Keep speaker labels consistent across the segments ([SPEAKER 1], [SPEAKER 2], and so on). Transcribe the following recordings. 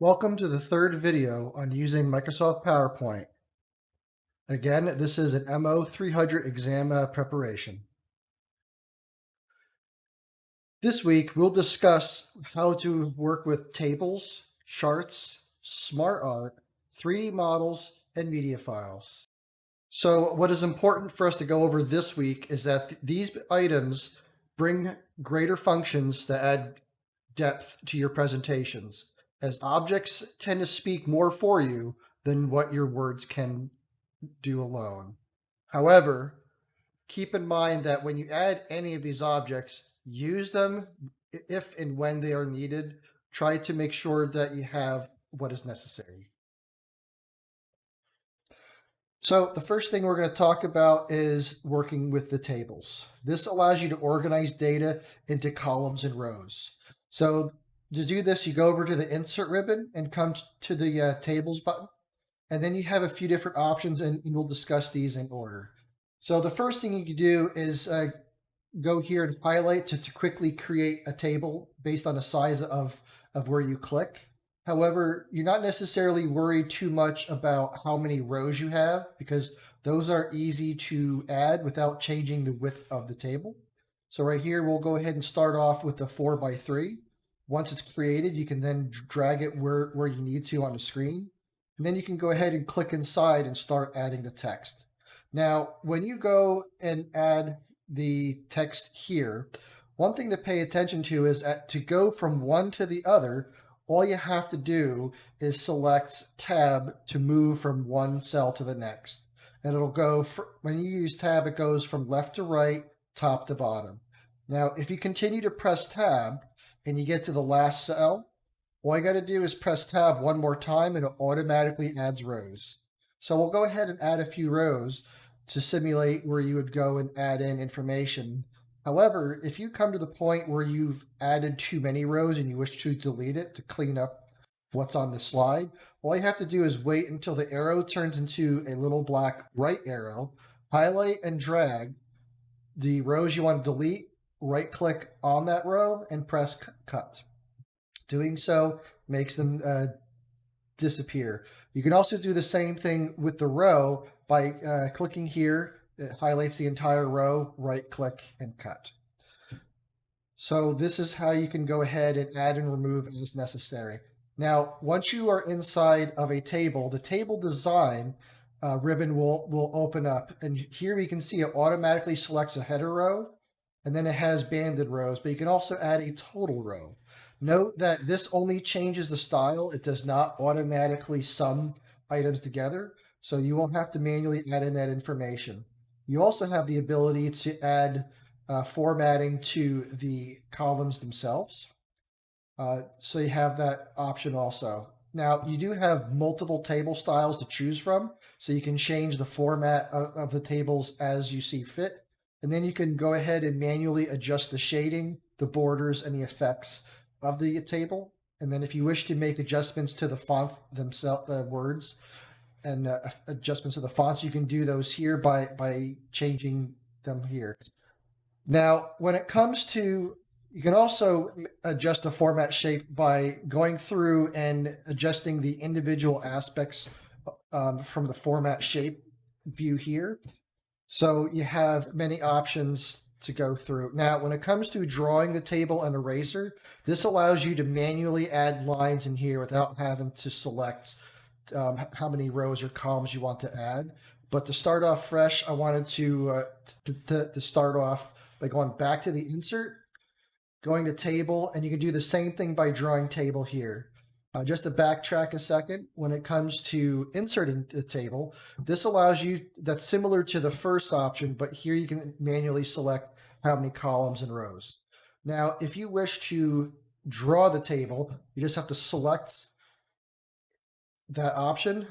[SPEAKER 1] Welcome to the third video on using Microsoft PowerPoint. Again, this is an MO300 exam preparation. This week, we'll discuss how to work with tables, charts, SmartArt, 3D models, and media files. So what is important for us to go over this week is that these items bring greater functions that add depth to your presentations, as objects tend to speak more for you than what your words can do alone. However, keep in mind that when you add any of these objects, use them if and when they are needed. Try to make sure that you have what is necessary. So the first thing we're going to talk about is working with the tables. This allows you to organize data into columns and rows. So to do this, you go over to the Insert ribbon and come to the Tables button. And then you have a few different options, and we'll discuss these in order. So the first thing you can do is go here and highlight to quickly create a table based on the size of where you click. However, you're not necessarily worried too much about how many rows you have because those are easy to add without changing the width of the table. So right here, we'll go ahead and start off with the 4x3. Once it's created, you can then drag it where you need to on the screen. And then you can go ahead and click inside and start adding the text. Now, when you go and add the text here, one thing to pay attention to is to go from one to the other, all you have to do is select Tab to move from one cell to the next. And it'll go, when you use Tab, it goes from left to right, top to bottom. Now, if you continue to press Tab and you get to the last cell, all you got to do is press Tab one more time and it automatically adds rows. So we'll go ahead and add a few rows to simulate where you would go and add in information. However, if you come to the point where you've added too many rows and you wish to delete it to clean up what's on the slide, all you have to do is wait until the arrow turns into a little black right arrow, highlight and drag the rows you want to delete, right click on that row and press cut. Doing so makes them disappear. You can also do the same thing with the row by clicking here. It highlights the entire row, right click and cut. So this is how you can go ahead and add and remove as necessary. Now, once you are inside of a table, the table design ribbon will open up. And here you can see it automatically selects a header row, and then it has banded rows, but you can also add a total row. Note that this only changes the style. It does not automatically sum items together, so you won't have to manually add in that information. You also have the ability to add formatting to the columns themselves. So you have that option also. Now, you do have multiple table styles to choose from, so you can change the format of the tables as you see fit. And then you can go ahead and manually adjust the shading, the borders, and the effects of the table. And then if you wish to make adjustments to the font themselves, the words, and adjustments to the fonts, you can do those here by changing them here. Now, when it comes to, you can also adjust the format shape by going through and adjusting the individual aspects from the format shape view here. So you have many options to go through. Now, when it comes to drawing the table and eraser, this allows you to manually add lines in here without having to select how many rows or columns you want to add. But to start off fresh, I wanted to start off by going back to the insert, going to table, and you can do the same thing by drawing table here. Just to backtrack a second, when it comes to inserting the table, this allows you, that's similar to the first option, but here you can manually select how many columns and rows. Now, if you wish to draw the table, you just have to select that option,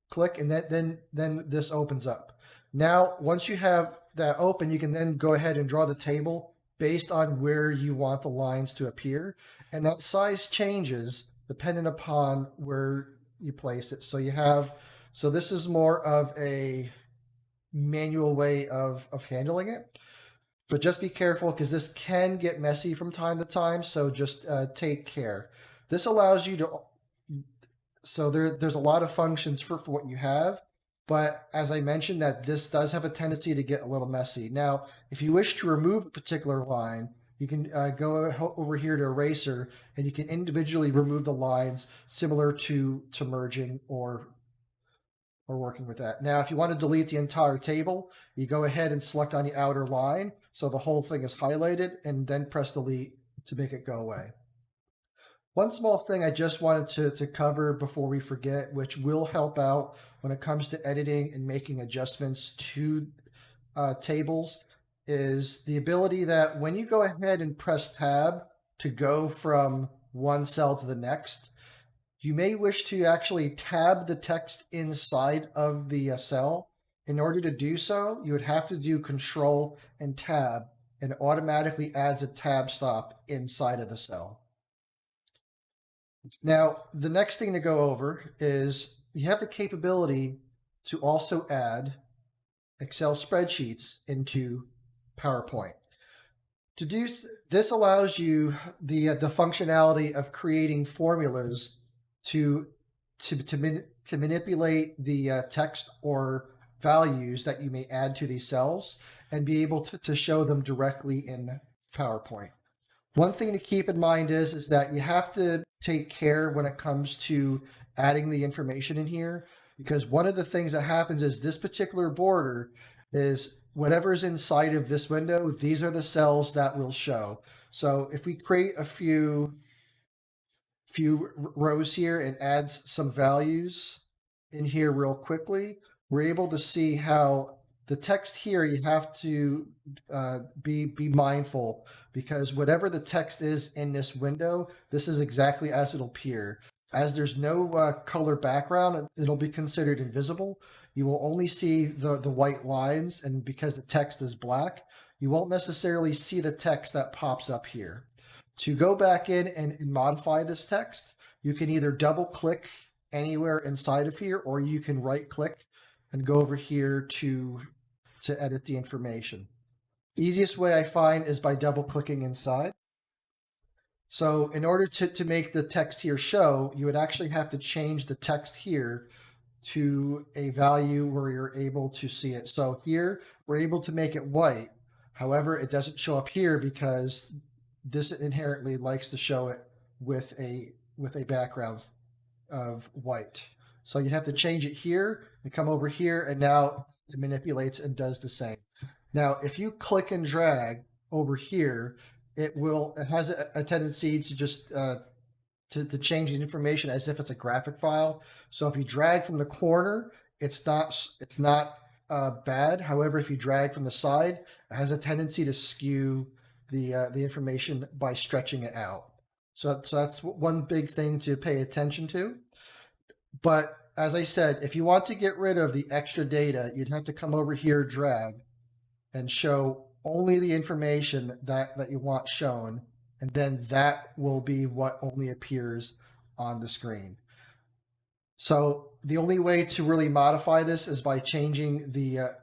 [SPEAKER 1] click, and then this opens up. Now, once you have that open, you can then go ahead and draw the table based on where you want the lines to appear, and that size changes depending upon where you place it. So this is more of a manual way of handling it. But just be careful because this can get messy from time to time, so just take care. This allows you to So there's a lot of functions for what you have. But as I mentioned, that this does have a tendency to get a little messy. Now, if you wish to remove a particular line, you can go over here to eraser, and you can individually remove the lines, similar to merging or working with that. Now, if you want to delete the entire table, you go ahead and select on the outer line, so the whole thing is highlighted, and then press delete to make it go away. One small thing I just wanted to cover before we forget, which will help out when it comes to editing and making adjustments to tables, is the ability that when you go ahead and press tab to go from one cell to the next, you may wish to actually tab the text inside of the cell. In order to do so, you would have to do Control and Tab, and it automatically adds a tab stop inside of the cell. Now, the next thing to go over is you have the capability to also add Excel spreadsheets into PowerPoint. To do this allows you the functionality of creating formulas to manipulate the text or values that you may add to these cells and be able to show them directly in PowerPoint. One thing to keep in mind is that you have to take care when it comes to adding the information in here, because one of the things that happens is this particular border is whatever's inside of this window, these are the cells that will show. So if we create a few rows here and adds some values in here real quickly, we're able to see how the text here, you have to be mindful, because whatever the text is in this window, this is exactly as it'll appear. As there's no color background, it'll be considered invisible. You will only see the white lines, and because the text is black, you won't necessarily see the text that pops up here. To go back in and modify this text, you can either double click anywhere inside of here, or you can right click and go over here to edit the information. Easiest way I find is by double clicking inside. So in order to make the text here show, you would actually have to change the text here to a value where you're able to see it. So here we're able to make it white. However, it doesn't show up here because this inherently likes to show it with a background of white. So you have to change it here and come over here, and now it manipulates and does the same. Now, if you click and drag over here, it has a tendency to just to change the information as if it's a graphic file. So if you drag from the corner, it's not bad. However, if you drag from the side, it has a tendency to skew the information by stretching it out. So that's one big thing to pay attention to. But as I said, if you want to get rid of the extra data, you'd have to come over here, drag, and show only the information that you want shown, and then that will be what only appears on the screen. So the only way to really modify this is by changing the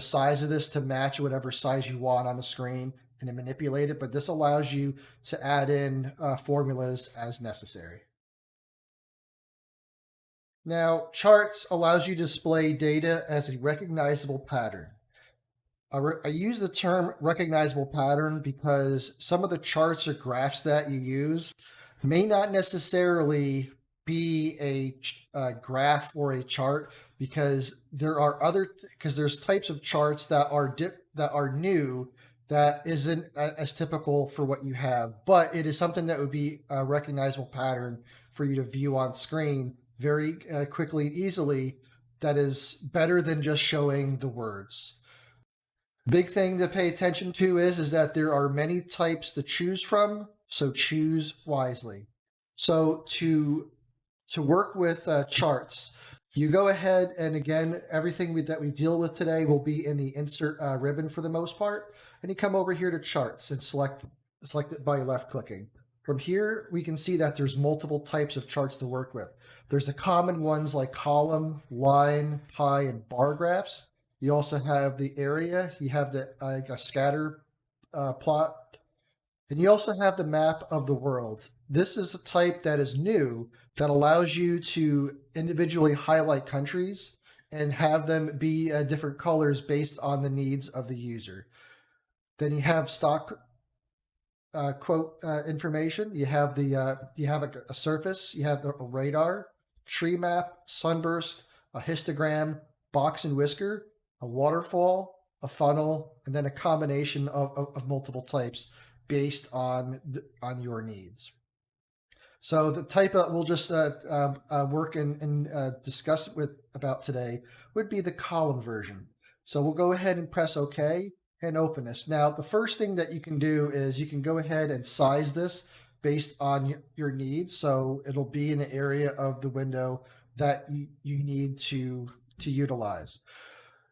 [SPEAKER 1] size of this to match whatever size you want on the screen and then manipulate it. But this allows you to add in formulas as necessary. Now, charts allows you to display data as a recognizable pattern. I use the term recognizable pattern because some of the charts or graphs that you use may not necessarily be a graph or a chart, because there's types of charts that are new that isn't as typical for what you have, but it is something that would be a recognizable pattern for you to view on screen very quickly and easily. That is better than just showing the words. Big thing to pay attention to is that there are many types to choose from, so choose wisely. So to work with charts, you go ahead and, again, everything that we deal with today will be in the insert ribbon for the most part, and you come over here to charts and select it by left clicking. From here, we can see that there's multiple types of charts to work with. There's the common ones like column, line, pie, and bar graphs. You also have the area. You have a scatter plot. And you also have the map of the world. This is a type that is new that allows you to individually highlight countries and have them be different colors based on the needs of the user. Then you have stock quote information. You have a surface. You have a radar, tree map, sunburst, a histogram, box and whisker, a waterfall, a funnel, and then a combination of multiple types based on your needs. So the type we'll just work and discuss about today would be the column version. So we'll go ahead and press OK and open this. Now, the first thing that you can do is you can go ahead and size this based on your needs. So it'll be in the area of the window that you need to utilize.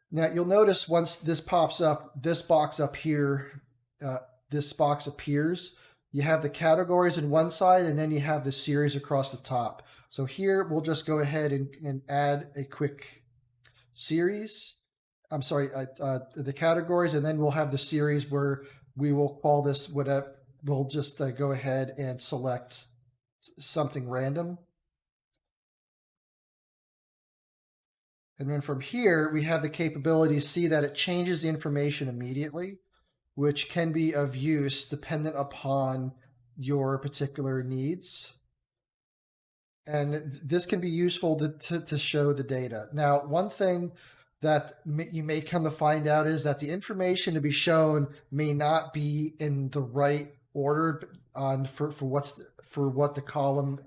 [SPEAKER 1] Now, you'll notice once this pops up, this box up here, this box appears. You have the categories in one side, and then you have the series across the top. So here, we'll just go ahead and add a quick series. I'm sorry, the categories, and then we'll have the series where we will call this whatever. We'll just go ahead and select something random. And then from here, we have the capability to see that it changes the information immediately, which can be of use dependent upon your particular needs. And this can be useful to show the data. Now, one thing that you may come to find out is that the information to be shown may not be in the right order for what the column,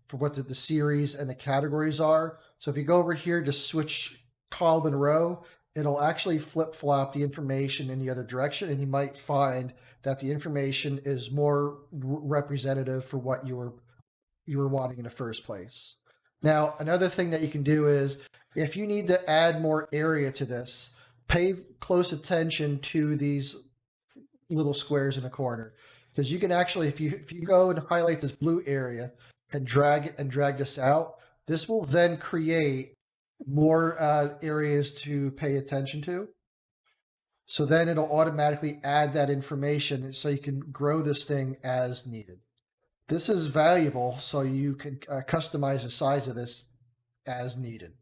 [SPEAKER 1] for what the series and the categories are. So if you go over here to switch column and row, it'll actually flip-flop the information in the other direction, and you might find that the information is more representative for what you were wanting in the first place. Now, another thing that you can do is if you need to add more area to this, pay close attention to these little squares in the corner, because you can actually, if you go and highlight this blue area and drag this out, this will then create more areas to pay attention to. So then it'll automatically add that information so you can grow this thing as needed. This is valuable so you can customize the size of this as needed.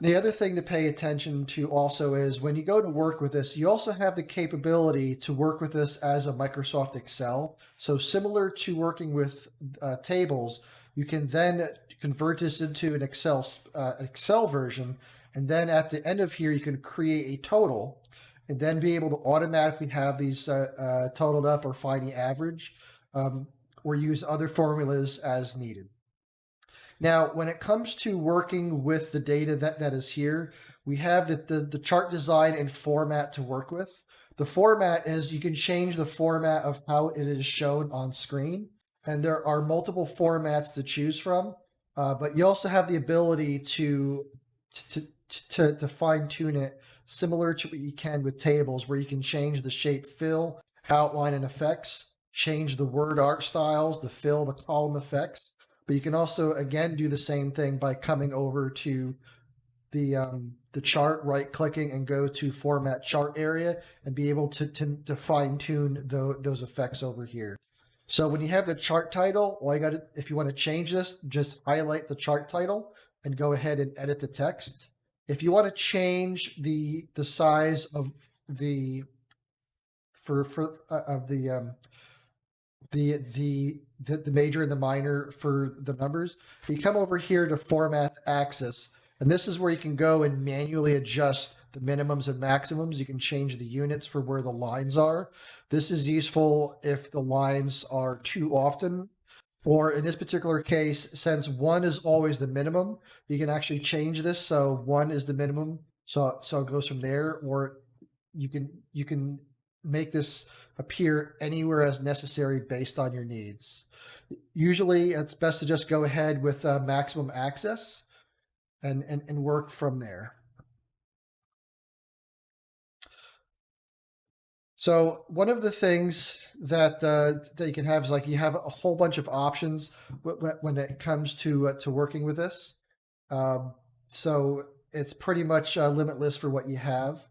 [SPEAKER 1] The other thing to pay attention to also is when you go to work with this, you also have the capability to work with this as a Microsoft Excel. So similar to working with tables, you can then convert this into an Excel version, and then at the end of here, you can create a total, and then be able to automatically have these totaled up or find the average, or use other formulas as needed. Now, when it comes to working with the data that is here, we have the chart design and format to work with. The format is you can change the format of how it is shown on screen, and there are multiple formats to choose from. But you also have the ability to fine tune it similar to what you can with tables, where you can change the shape, fill, outline, and effects, change the word art styles, the fill, the column effects. But you can also, again, do the same thing by coming over to the chart, right-clicking, and go to Format Chart area, and be able to fine-tune those effects over here. So when you have the chart title, all you got to, if you want to change this, just highlight the chart title and go ahead and edit the text. If you want to change the size of the major and the minor for the numbers, you come over here to Format Axis, and this is where you can go and manually adjust the minimums and maximums. You can change the units for where the lines are. This is useful if the lines are too often, or in this particular case, since 1 is always the minimum, you can actually change this so 1 is the minimum, so it goes from there, or you can make this appear anywhere as necessary based on your needs. Usually, it's best to just go ahead with maximum access and work from there. So one of the things that you can have is, like, you have a whole bunch of options when it comes to working with this. So it's pretty much limitless for what you have.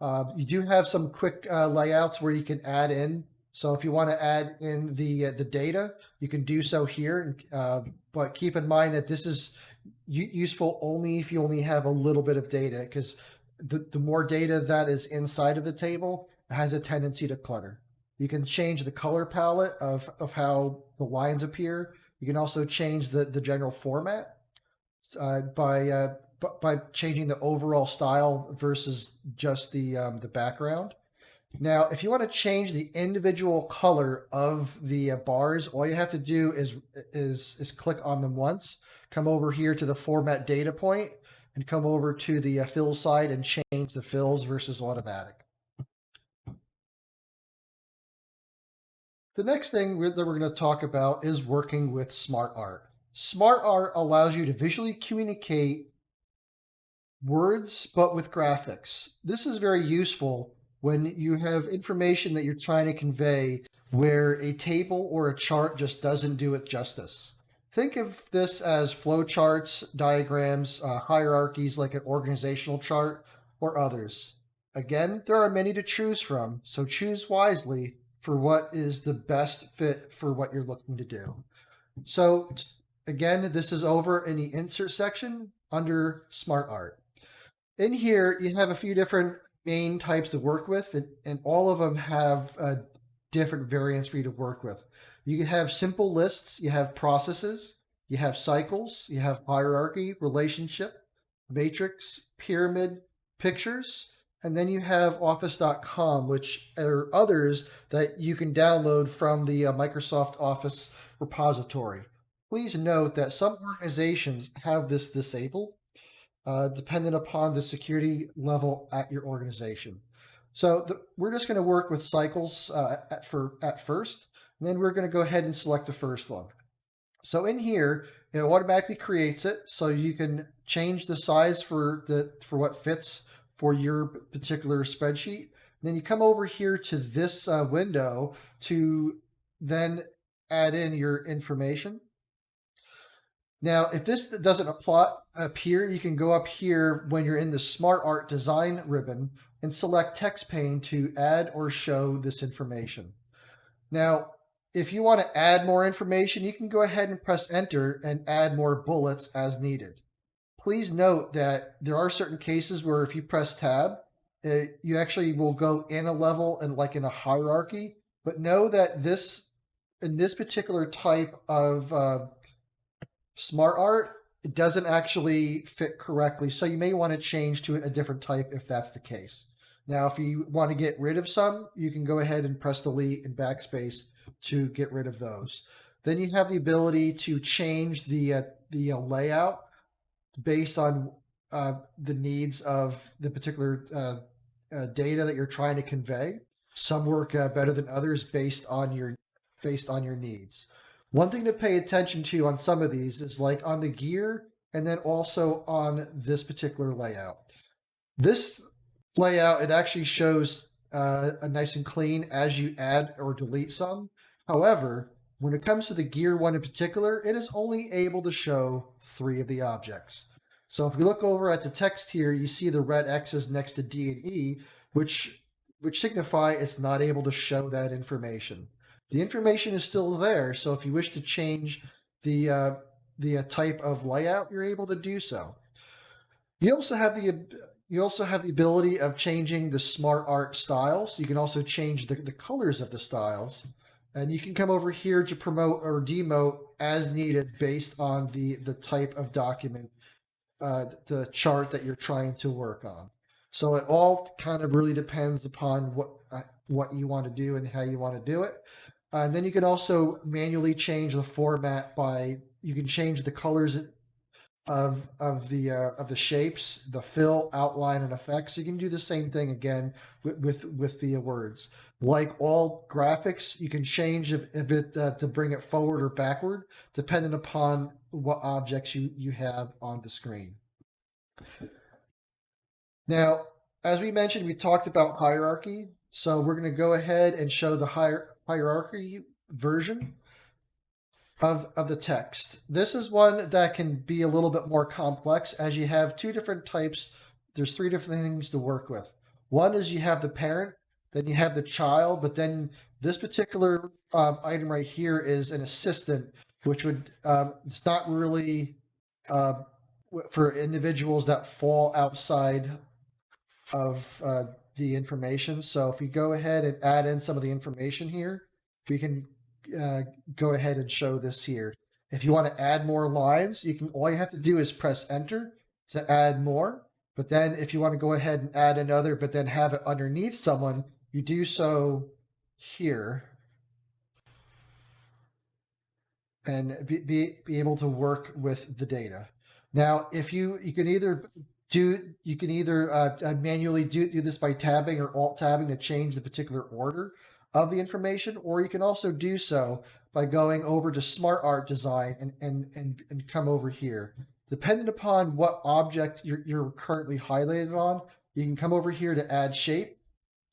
[SPEAKER 1] You do have some quick layouts where you can add in So if you want to add in the data, you can do so here. But keep in mind that this is useful only if you only have a little bit of data, because the more data that is inside of the table has a tendency to clutter. You can change the color palette of how the lines appear. You can also change the general format by changing the overall style versus just the background. Now, if you want to change the individual color of the bars, all you have to do is click on them once, come over here to the format data point, and come over to the fill side and change the fills versus automatic. The next thing that we're going to talk about is working with SmartArt. SmartArt allows you to visually communicate words, but with graphics. This is very useful when you have information that you're trying to convey where a table or a chart just doesn't do it justice. Think of this as flowcharts, diagrams, hierarchies like an organizational chart, or others. Again, there are many to choose from, so choose wisely for what is the best fit for what you're looking to do. So again, this is over in the insert section under SmartArt. In here, you have a few different main types to work with, and all of them have different variants for you to work with. You can have simple lists, you have processes, you have cycles, you have hierarchy, relationship, matrix, pyramid, pictures, and then you have office.com, which are others that you can download from the Microsoft Office repository. Please note that some organizations have this disabled, dependent upon the security level at your organization. So we're just going to work with cycles at first, and then we're going to go ahead and select the first one. So in here, it automatically creates it, so you can change the size for what fits for your particular spreadsheet. And then you come over here to this window to then add in your information. Now, if this doesn't appear, you can go up here when you're in the SmartArt design ribbon and select text pane to add or show this information. Now, if you want to add more information, you can go ahead and press enter and add more bullets as needed. Please note that there are certain cases where if you press tab, you actually will go in a level and like in a hierarchy, but know that in this particular type of SmartArt, it doesn't actually fit correctly. So you may want to change to a different type if that's the case. Now, if you want to get rid of some, you can go ahead and press delete and backspace to get rid of those. Then you have the ability to change the layout based on the needs of the particular data that you're trying to convey. Some work better than others based on your needs. One thing to pay attention to on some of these is like on the gear and then also on this particular layout. This layout, it actually shows a nice and clean as you add or delete some. However, when it comes to the gear one in particular, it is only able to show 3 of the objects. So if we look over at the text here, you see the red X's next to D and E, which signify it's not able to show that information. The information is still there, so if you wish to change the type of layout, you're able to do so. You also have the ability of changing the SmartArt styles. You can also change the colors of the styles, and you can come over here to promote or demote as needed based on the type of document, the chart that you're trying to work on. So it all kind of really depends upon what you want to do and how you want to do it. And then you can also manually change the format you can change the colors of the shapes, the fill, outline, and effects. You can do the same thing again with the words. Like all graphics, you can change if it to bring it forward or backward, depending upon what objects you have on the screen. Now, as we mentioned, we talked about hierarchy. So we're going to go ahead and show the hierarchy version of the text. This is one that can be a little bit more complex as you have 2 different types. There's 3 different things to work with. One is you have the parent, then you have the child, but then This particular item right here is an assistant, which would, it's not really for individuals that fall outside of the information. So if you go ahead and add in some of the information here, we can uh, go ahead and show this here. If you want to add more lines, you can. All you have to do is press enter to add more. But then if you want to go ahead and add another, but then have it underneath someone, you do so here and be able to work with the data. Now, if you can either manually do this by tabbing or alt tabbing to change the particular order of the information, or you can also do so by going over to SmartArt design and come over here. Depending upon what object you're currently highlighted on, you can come over here to add shape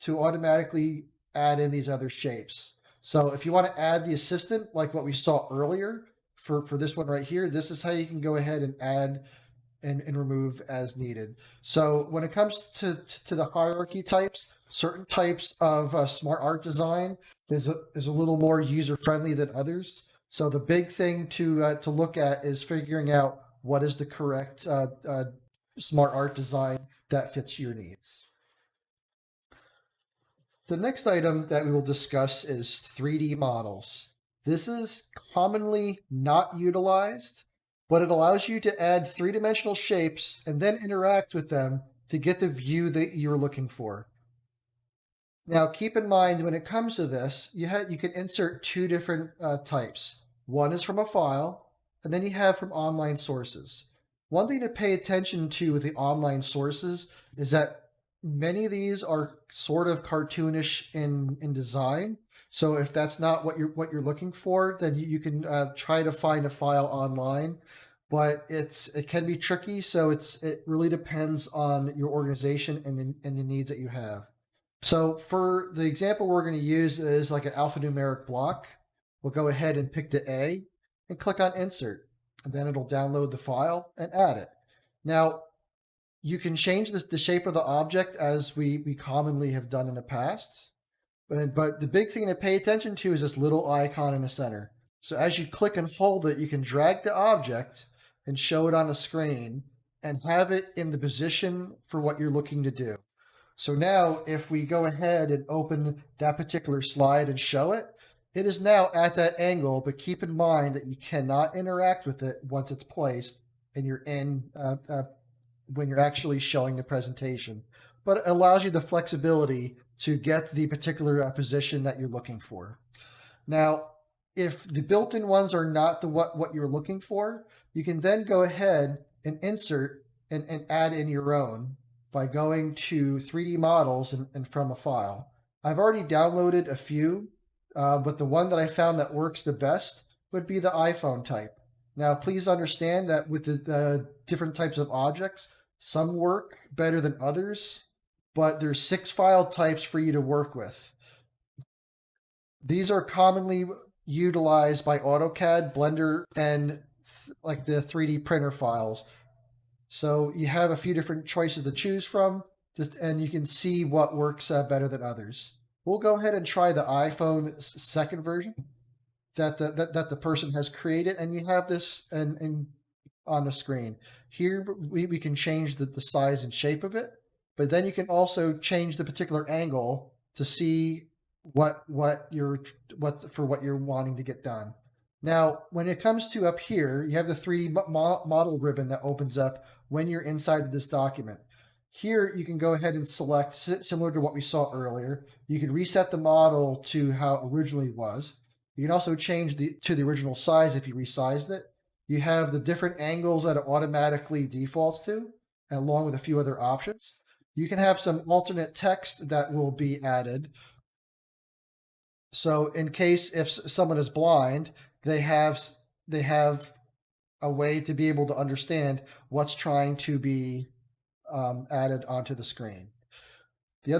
[SPEAKER 1] to automatically add in these other shapes. So if you want to add the assistant, like what we saw earlier for this one right here, this is how you can go ahead and add and remove as needed. So when it comes to the hierarchy types, certain types of SmartArt design is a little more user-friendly than others. So the big thing to look at is figuring out what is the correct SmartArt design that fits your needs. The next item that we will discuss is 3D models. This is commonly not utilized, but it allows you to add three-dimensional shapes and then interact with them to get the view that you're looking for. Now, keep in mind, when it comes to this, you can insert two different types. One is from a file, and then you have from online sources. One thing to pay attention to with the online sources is that many of these are sort of cartoonish in design. So if that's not what you're looking for, then you can try to find a file online. But it can be tricky. So it really depends on your organization and the needs that you have. So for the example we're going to use is like an alphanumeric block. We'll go ahead and pick the A and click on Insert, and then it'll download the file and add it. Now, you can change the shape of the object as we commonly have done in the past. But the big thing to pay attention to is this little icon in the center. So as you click and hold it, you can drag the object and show it on the screen and have it in the position for what you're looking to do. So now if we go ahead and open that particular slide and show it, it is now at that angle, but keep in mind that you cannot interact with it once it's placed and you're in when you're actually showing the presentation. But it allows you the flexibility to get the particular position that you're looking for. Now, if the built-in ones are not what you're looking for, you can then go ahead and insert and add in your own by going to 3D models and from a file. I've already downloaded a few, but the one that I found that works the best would be the iPhone type. Now, please understand that with the different types of objects, some work better than others, but there's 6 file types for you to work with. These are commonly utilized by AutoCAD, Blender, and like the 3D printer files. So you have a few different choices to choose from, and you can see what works better than others. We'll go ahead and try the iPhone second version that the person has created, and you have this on the screen. Here we can change the size and shape of it, but then you can also change the particular angle to see what you're wanting to get done. Now, when it comes to up here, you have the 3D model ribbon that opens up when you're inside of this document. Here, you can go ahead and select, similar to what we saw earlier. You can reset the model to how it originally was. You can also change to the original size if you resized it. You have the different angles that it automatically defaults to, along with a few other options. You can have some alternate text that will be added. So in case if someone is blind, they have a way to be able to understand what's trying to be added onto the screen. The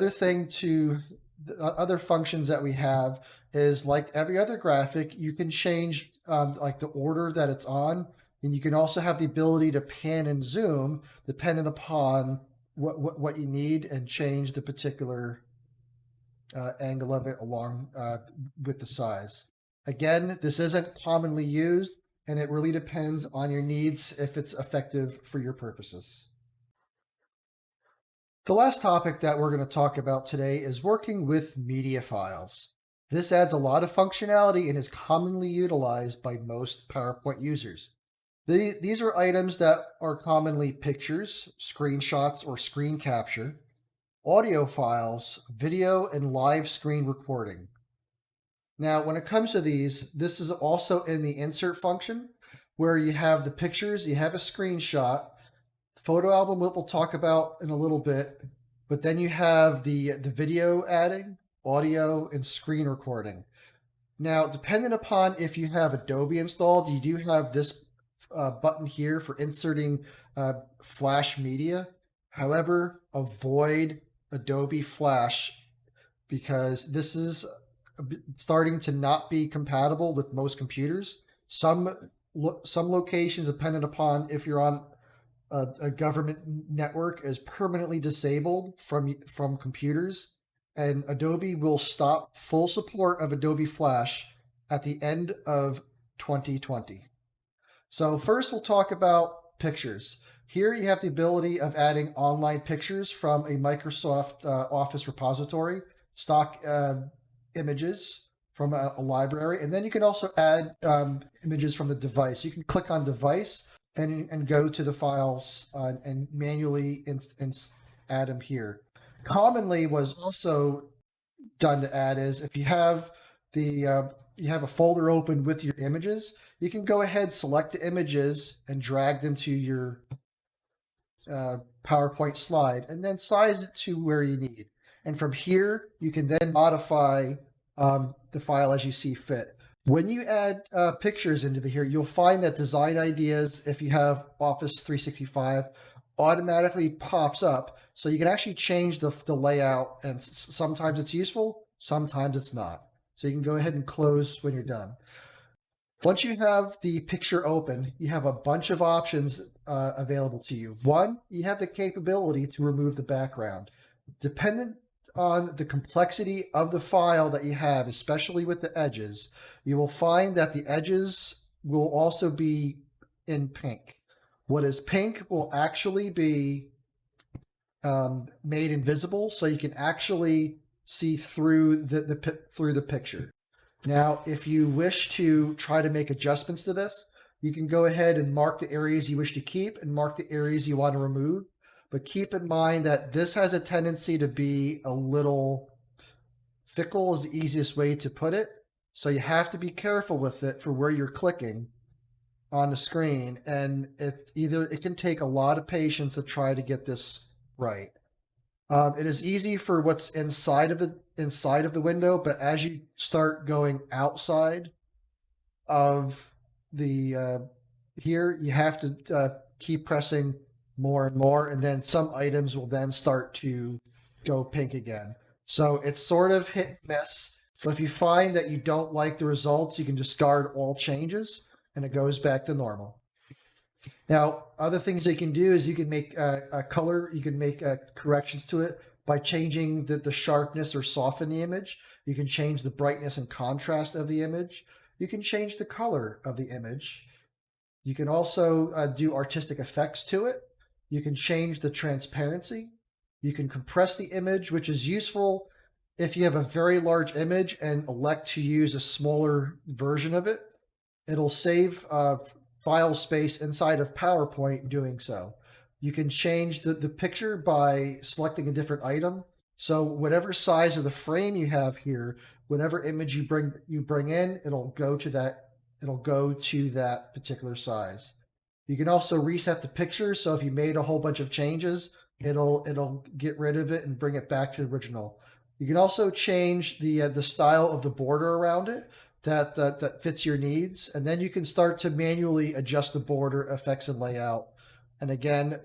[SPEAKER 1] other functions that we have is, like every other graphic, you can change like the order that it's on, and you can also have the ability to pan and zoom depending upon what you need and change the particular angle of it along with the size. Again, this isn't commonly used, and it really depends on your needs if it's effective for your purposes. The last topic that we're going to talk about today is working with media files. This adds a lot of functionality and is commonly utilized by most PowerPoint users. These are items that are commonly pictures, screenshots, or screen capture, audio files, video, and live screen recording. Now, when it comes to these, this is also in the insert function where you have the pictures, you have a screenshot, photo album we'll talk about in a little bit, but then you have the video adding, audio, and screen recording. Now, depending upon if you have Adobe installed, you do have this button here for inserting Flash media. However, avoid Adobe Flash because this is starting to not be compatible with most computers. Some locations, depending upon if you're on a government network, is permanently disabled from computers, and Adobe will stop full support of Adobe Flash at the end of 2020. So first we'll talk about pictures. Here you have the ability of adding online pictures from a Microsoft Office repository, stock images from a library, and then you can also add images from the device. You can click on device and go to the files and manually add them here. Commonly, was also done to add is if you have you have a folder open with your images, you can go ahead, select the images, and drag them to your PowerPoint slide, and then size it to where you need. And from here, you can then modify the file as you see fit. When you add pictures into here, you'll find that Design Ideas, if you have Office 365, automatically pops up. So you can actually change the layout, and sometimes it's useful, sometimes it's not. So you can go ahead and close when you're done. Once you have the picture open, you have a bunch of options available to you. One, you have the capability to remove the background. Dependent on the complexity of the file that you have, especially with the edges, you will find that the edges will also be in pink. What is pink will actually be made invisible, so you can actually see through the picture. Now, if you wish to try to make adjustments to this, you can go ahead and mark the areas you wish to keep and mark the areas you want to remove. But keep in mind that this has a tendency to be a little fickle, is the easiest way to put it. So you have to be careful with it for where you're clicking on the screen. And it can take a lot of patience to try to get this right. It is easy for what's inside of the window, but as you start going outside of the here, you have to keep pressing more and more, and then some items will then start to go pink again. So it's sort of hit and miss. So if you find that you don't like the results, you can discard all changes, and it goes back to normal. Now, other things you can do is you can make a color, you can make corrections to it by changing the sharpness or soften the image. You can change the brightness and contrast of the image. You can change the color of the image. You can also do artistic effects to it. You can change the transparency. You can compress the image, which is useful if you have a very large image and elect to use a smaller version of it. It'll save file space inside of PowerPoint doing so. You can change the picture by selecting a different item. So whatever size of the frame you have here, whatever image you bring in, it'll go to that particular size. You can also reset the picture. So if you made a whole bunch of changes, it'll get rid of it and bring it back to the original. You can also change the style of the border around it that fits your needs, and then you can start to manually adjust the border effects and layout. And again,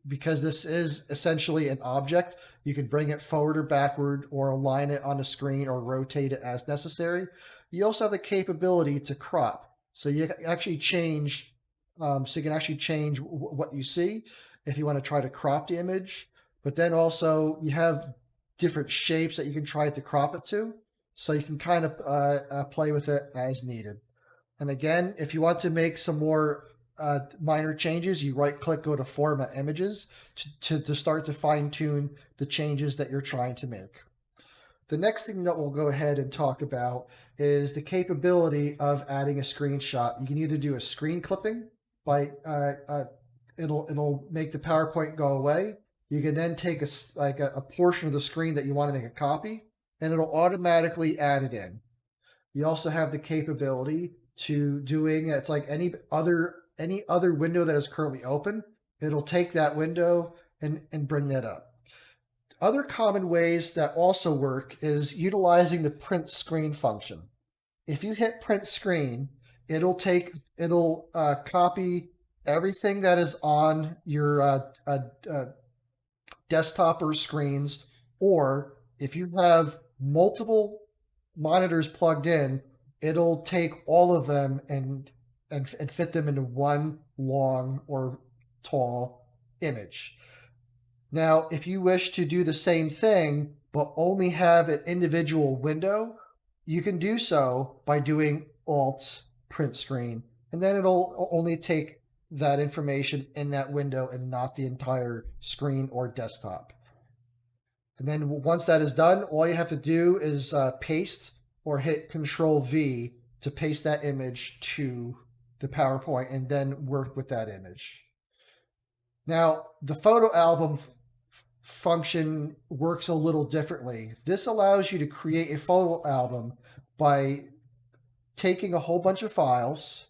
[SPEAKER 1] because this is essentially an object, you can bring it forward or backward, or align it on the screen, or rotate it as necessary. You also have the capability to crop, so you can actually change. What you see if you want to try to crop the image. But then also you have different shapes that you can try to crop it to. So you can kind of play with it as needed. And again, if you want to make some more minor changes, you right click, go to Format Images to start to fine tune the changes that you're trying to make. The next thing that we'll go ahead and talk about is the capability of adding a screenshot. You can either do a screen clipping by it'll make the PowerPoint go away. You can then take a portion of the screen that you want to make a copy, and it'll automatically add it in. You also have the capability to doing it's like any other window that is currently open. It'll take that window and bring that up. Other common ways that also work is utilizing the print screen function. If you hit print screen, it'll copy everything that is on your desktop or screens, or if you have multiple monitors plugged in, it'll take all of them and fit them into one long or tall image. Now, if you wish to do the same thing, but only have an individual window, you can do so by doing Alt print screen, and then it'll only take that information in that window and not the entire screen or desktop. And then once that is done, all you have to do is paste or hit Control V to paste that image to the PowerPoint and then work with that image. Now, the photo album function works a little differently. This allows you to create a photo album by taking a whole bunch of files,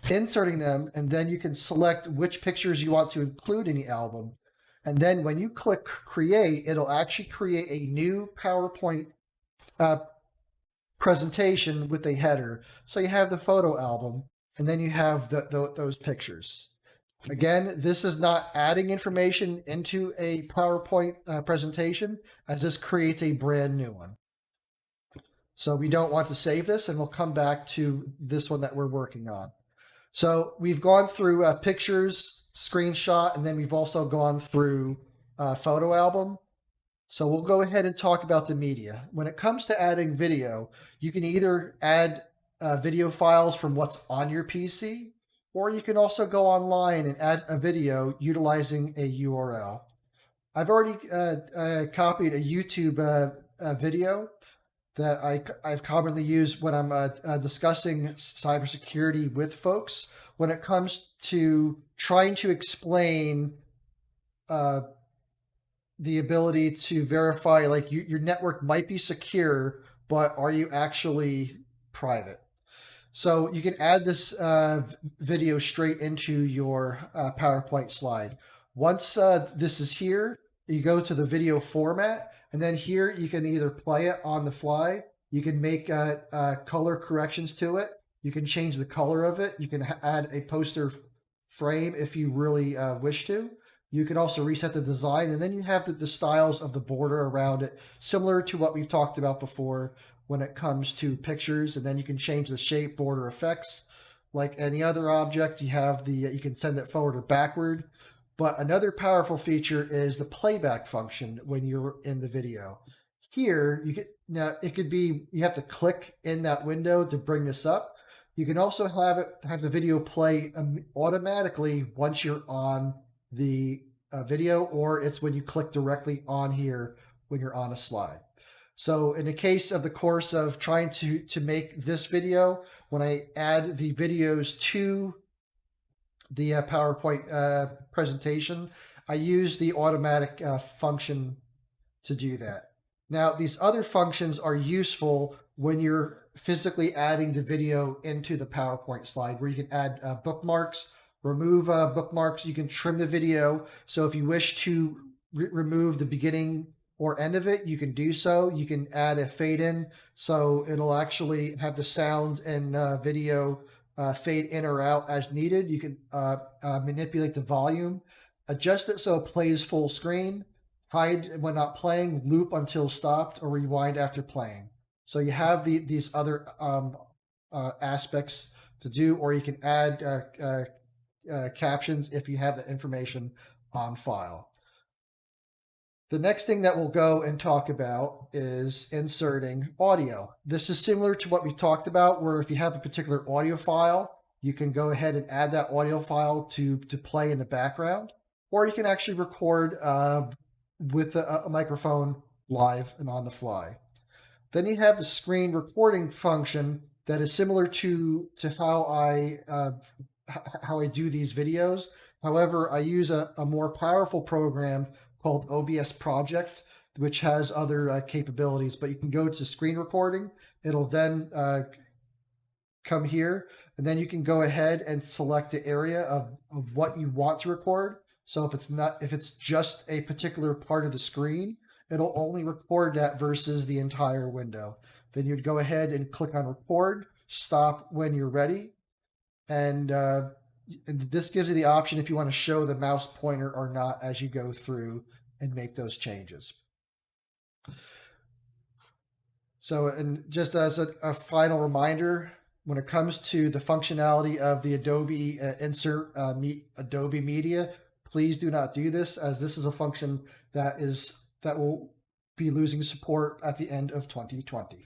[SPEAKER 1] inserting them, and then you can select which pictures you want to include in the album. And then when you click create, it'll actually create a new PowerPoint presentation with a header. So you have the photo album, and then you have those pictures. Again, this is not adding information into a PowerPoint presentation, as this creates a brand new one. So we don't want to save this, and we'll come back to this one that we're working on. So we've gone through pictures, screenshot, and then we've also gone through photo album. So we'll go ahead and talk about the media. When it comes to adding video, you can either add video files from what's on your PC, or you can also go online and add a video utilizing a URL. I've already copied a YouTube video that I've commonly used when I'm discussing cybersecurity with folks when it comes to trying to explain the ability to verify, like your network might be secure, but are you actually private? So you can add this video straight into your PowerPoint slide. Once this is here, you go to the video format, and then here you can either play it on the fly, you can make color corrections to it, you can change the color of it, you can add a poster frame if you really wish to. You can also reset the design, and then you have the styles of the border around it, similar to what we've talked about before when it comes to pictures. And then you can change the shape, border effects. Like any other object, you have you can send it forward or backward. But another powerful feature is the playback function when you're in the video. Here, it could be, you have to click in that window to bring this up. You can also have the video play automatically once you're on the video, or it's when you click directly on here when you're on a slide. So in the case of the course of trying to make this video, when I add the videos to the PowerPoint presentation, I use the automatic function to do that. Now, these other functions are useful when you're physically adding the video into the PowerPoint slide, where you can add bookmarks, remove bookmarks. You can trim the video. So if you wish to remove the beginning or end of it, you can do so. You can add a fade in, so it'll actually have the sound and video fade in or out as needed. You can manipulate the volume, adjust it so it plays full screen, hide when not playing, loop until stopped, or rewind after playing. So you have these other aspects to do, or you can add captions if you have the information on file. The next thing that we'll go and talk about is inserting audio. This is similar to what we talked about, where if you have a particular audio file, you can go ahead and add that audio file to play in the background, or you can actually record with a microphone live and on the fly. Then you have the screen recording function that is similar to how I do these videos. However, I use a more powerful program called OBS Project, which has other capabilities. But you can go to screen recording. It'll then come here, and then you can go ahead and select the area of what you want to record. So if it's just a particular part of the screen, it'll only record that versus the entire window. Then you'd go ahead and click on record, stop when you're ready, and this gives you the option if you want to show the mouse pointer or not as you go through and make those changes. So, and just as a final reminder, when it comes to the functionality of the Adobe Adobe Media, please do not do this, as this is a function that will be losing support at the end of 2020.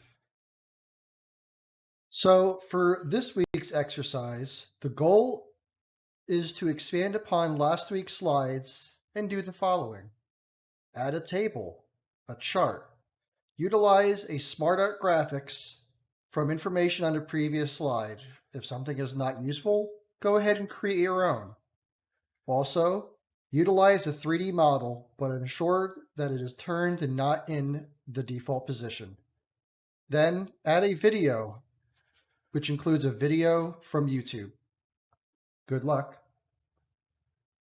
[SPEAKER 1] So for this week's exercise, the goal is to expand upon last week's slides and do the following. Add a table, a chart. Utilize a SmartArt graphics from information on the previous slide. If something is not useful, go ahead and create your own. Also, utilize a 3D model, but ensure that it is turned and not in the default position. Then add a video, which includes a video from YouTube. Good luck.